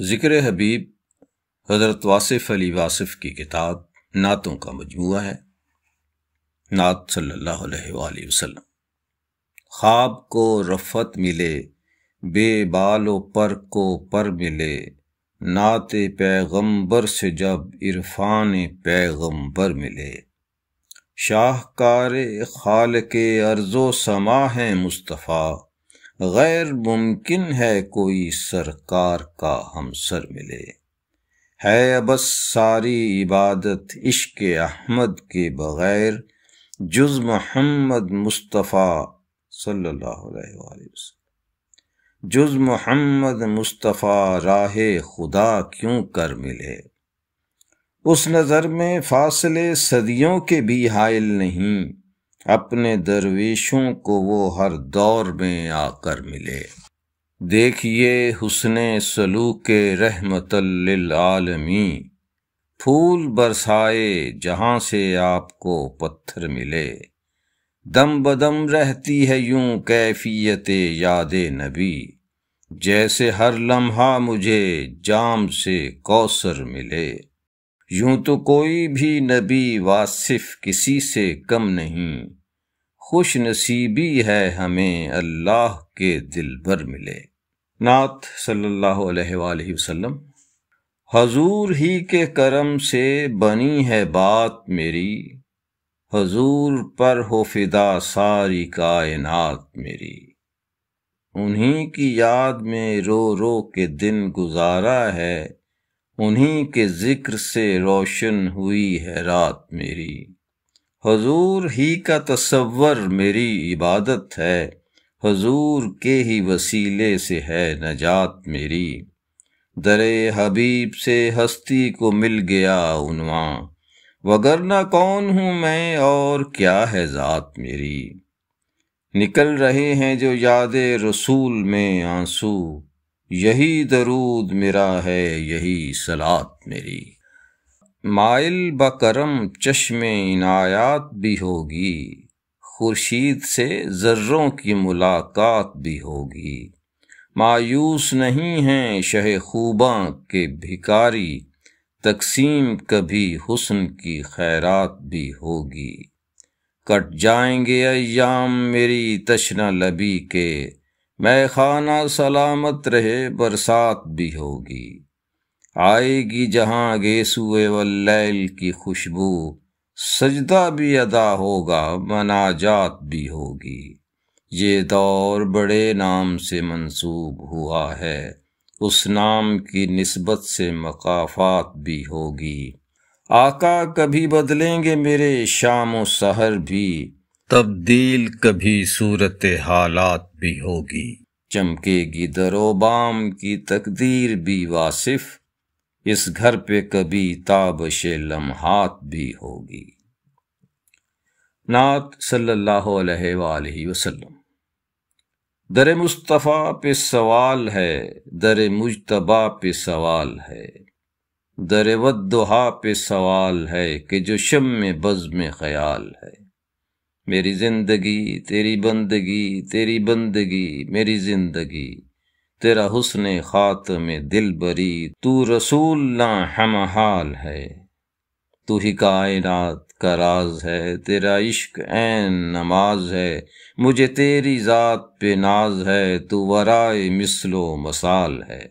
ذکر حبیب حضرت واصف علی واصف کی کتاب نعتوں کا مجموعہ ہے۔ نعت صلی اللہ علیہ وآلہ وسلم۔ خواب کو رفعت ملے، بے بال و پر کو پر ملے، نعت پیغمبر سے جب عرفان پیغمبر ملے۔ شاہکار خالق ارض و سما ہے مصطفیٰ، غیر ممکن ہے کوئی سرکار کا ہمسر ملے۔ ہے بس ساری عبادت عشق احمد کے بغیر، جز محمد مصطفیٰ صلی اللہ علیہ وآلہ وسلم، جز محمد مصطفیٰ راہ خدا کیوں کر ملے۔ اس نظر میں فاصلے صدیوں کے بھی حائل نہیں، اپنے درویشوں کو وہ ہر دور میں آ کر ملے۔ دیکھیے حسن سلوک رحمت للعالمین، پھول برسائے جہاں سے آپ کو پتھر ملے۔ دم بدم رہتی ہے یوں کیفیت یاد نبی، جیسے ہر لمحہ مجھے جام سے کوثر ملے۔ یوں تو کوئی بھی نبی واصف کسی سے کم نہیں، خوش نصیبی ہے ہمیں اللہ کے دلبر ملے۔ نعت صلی اللہ علیہ وآلہ وسلم۔ حضور ہی کے کرم سے بنی ہے بات میری، حضور پر ہو فدا ساری کائنات میری۔ انہی کی یاد میں رو رو کے دن گزارا ہے، انہی کے ذکر سے روشن ہوئی ہے رات میری۔ حضور ہی کا تصور میری عبادت ہے، حضور کے ہی وسیلے سے ہے نجات میری۔ در حبیب سے ہستی کو مل گیا عنوان، وگرنہ کون ہوں میں اور کیا ہے ذات میری۔ نکل رہے ہیں جو یاد رسول میں آنسو، یہی درود میرا ہے یہی صلات میری۔ مائل بکرم چشم عنایات بھی ہوگی، خورشید سے ذروں کی ملاقات بھی ہوگی۔ مایوس نہیں ہیں شہ خوباں کے بھکاری، تقسیم کبھی حسن کی خیرات بھی ہوگی۔ کٹ جائیں گے ایام میری تشنہ لبی کے، مے خانہ سلامت رہے برسات بھی ہوگی۔ آئے گی جہاں گیسوئے واللیل کی خوشبو، سجدہ بھی ادا ہوگا مناجات بھی ہوگی۔ یہ دور بڑے نام سے منسوب ہوا ہے، اس نام کی نسبت سے مقافات بھی ہوگی۔ آقا کبھی بدلیں گے میرے شام و سحر بھی، تبدیل کبھی صورت حالات بھی ہوگی۔ چمکے گی در و بام کی تقدیر بھی واصف، اس گھر پہ کبھی تابش لمحات بھی ہوگی۔ نعت صلی اللہ علیہ وآلہ وسلم۔ در مصطفیٰ پہ سوال ہے، در مجتبیٰ پہ سوال ہے، در والضحیٰ پہ سوال ہے کہ جو شمع بزم خیال ہے۔ میری زندگی تیری بندگی، تیری بندگی میری زندگی، تیرا حسن خاتم دل بری، تو رسول نہ ہم حال ہے۔ تو ہی کائنات کا راز ہے، تیرا عشق عین نماز ہے، مجھے تیری ذات پہ ناز ہے، تو ورائے مثل و مثال ہے۔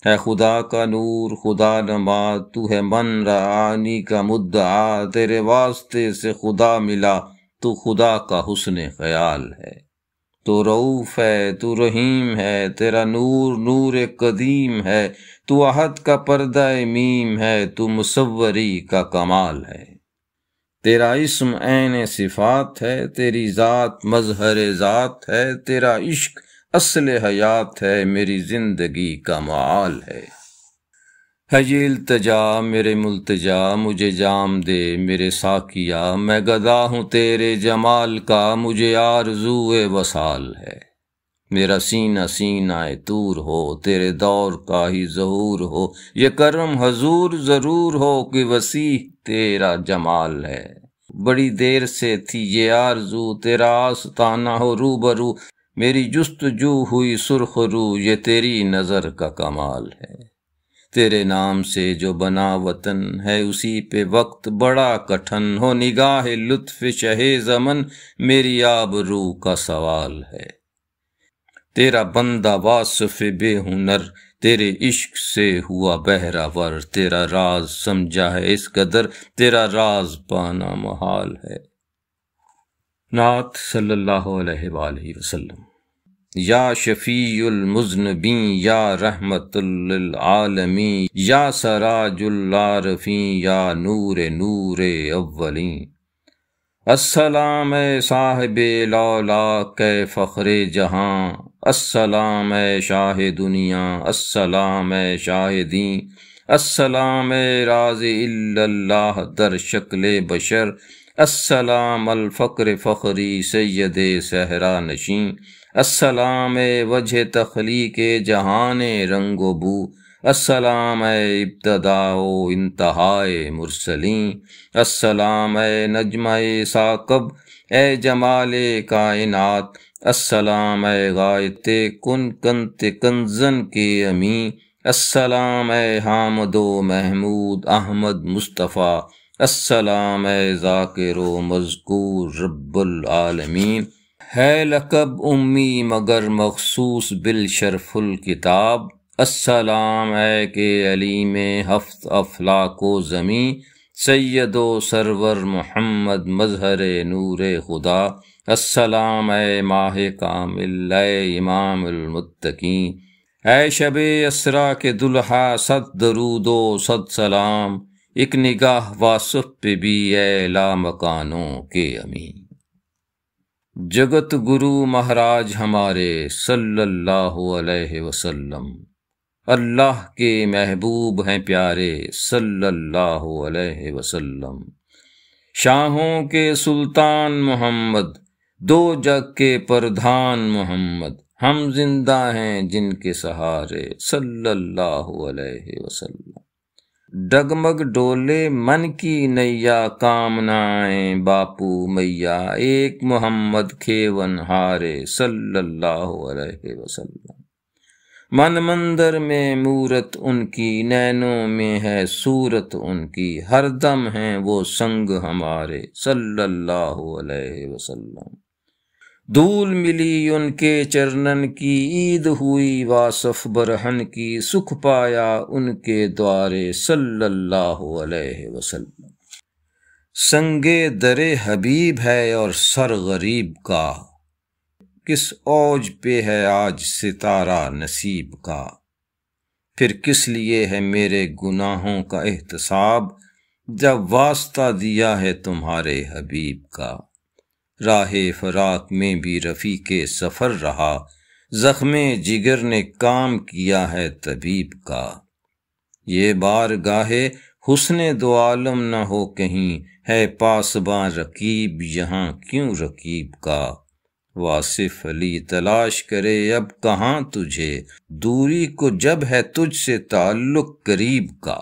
ہے خدا کا نور خدا نما، تو ہے من رعانی کا مدعا، تیرے واسطے سے خدا ملا، تو خدا کا حسن خیال ہے۔ تو رؤوف ہے تو رحیم ہے، تیرا نور نور قدیم ہے، تو احد کا پردہ میم ہے، تو مصوری کا کمال ہے۔ تیرا اسم عین صفات ہے، تیری ذات مظہر ذات ہے، تیرا عشق اصل حیات ہے، میری زندگی کا معال ہے۔ ہے یہ التجا میرے ملتجا، مجھے جام دے میرے ساقیا، میں گدا ہوں تیرے جمال کا، مجھے آرزو وصال ہے۔ میرا سینہ سینہ طور ہو، تیرے دور کا ہی ظہور ہو، یہ کرم حضور ضرور ہو کہ وسیع تیرا جمال ہے۔ بڑی دیر سے تھی یہ آرزو، تیرا آستانہ ہو روبرو، میری جستجو ہوئی سرخ رو، یہ تیری نظر کا کمال ہے۔ تیرے نام سے جو بنا وطن ہے اسی پہ وقت بڑا کٹھن ہو نگاہ لطف شہ زمن میری آبرو کا سوال ہے تیرا بندہ واصف بے ہنر تیرے عشق سے ہوا بہرہ ور تیرا راز سمجھا ہے اس قدر تیرا راز پانا محال ہے نعت صلی اللہ علیہ وآلہ وسلم یا شفیع المذنبین یا رحمت للعالمین یا سراج العارفین یا نور نور اولین السلام اے صاحب لالا کے فخر جہاں السلام اے شاہ دنیا السلام اے شاہدین السلام اے راز الا اللہ در شکل بشر السلام الفقر فخری سید صحرا نشین السلام اے وجہ تخلیق جہان رنگ و بو السلام اے ابتدا و انتہائے مرسلین السلام اے نجمہ ثاقب اے جمال کائنات السلام اے غایت کن کنت کنزن کے امین السلام اے حامد و محمود احمد مصطفیٰ السلام اے ذاکر و مذکور رب العالمین ہے لقب امی مگر مخصوص بالشرف الکتاب السلام اے کہ علیم ہفت افلاک و زمین سید و سرور محمد مظہر نور خدا السلام اے ماہ کامل اے امام المتقین اے شب اسرا کے دلہا صد درود و صد سلام ایک نگاہ واصف پہ بھی اے لامکانوں کے امین جگت گرو مہاراج ہمارے صلی اللہ علیہ وسلم اللہ کے محبوب ہیں پیارے صلی اللہ علیہ وسلم شاہوں کے سلطان محمد دو جگ کے پردھان محمد ہم زندہ ہیں جن کے سہارے صلی اللہ علیہ وسلم ڈگمگ ڈولے من کی نیا کامنائیں باپو میاں ایک محمد کھیون ہارے صلی اللہ علیہ وسلم من مندر میں مورت ان کی نینوں میں ہے صورت ان کی ہر دم ہیں وہ سنگ ہمارے صلی اللہ علیہ وسلم دھول ملی ان کے چرنن کی عید ہوئی واصف برہن کی سکھ پایا ان کے دوارے صلی اللہ علیہ وسلم سنگے در حبیب ہے اور سر غریب کا کس اوج پہ ہے آج ستارہ نصیب کا پھر کس لیے ہے میرے گناہوں کا احتساب جب واسطہ دیا ہے تمہارے حبیب کا راہ فراق میں بھی رفیق سفر رہا زخم جگر نے کام کیا ہے طبیب کا یہ بارگاہ حسن دو عالم نہ ہو کہیں ہے پاسباں رقیب یہاں کیوں رقیب کا واصف علی تلاش کرے اب کہاں تجھے دوری کو جب ہے تجھ سے تعلق قریب کا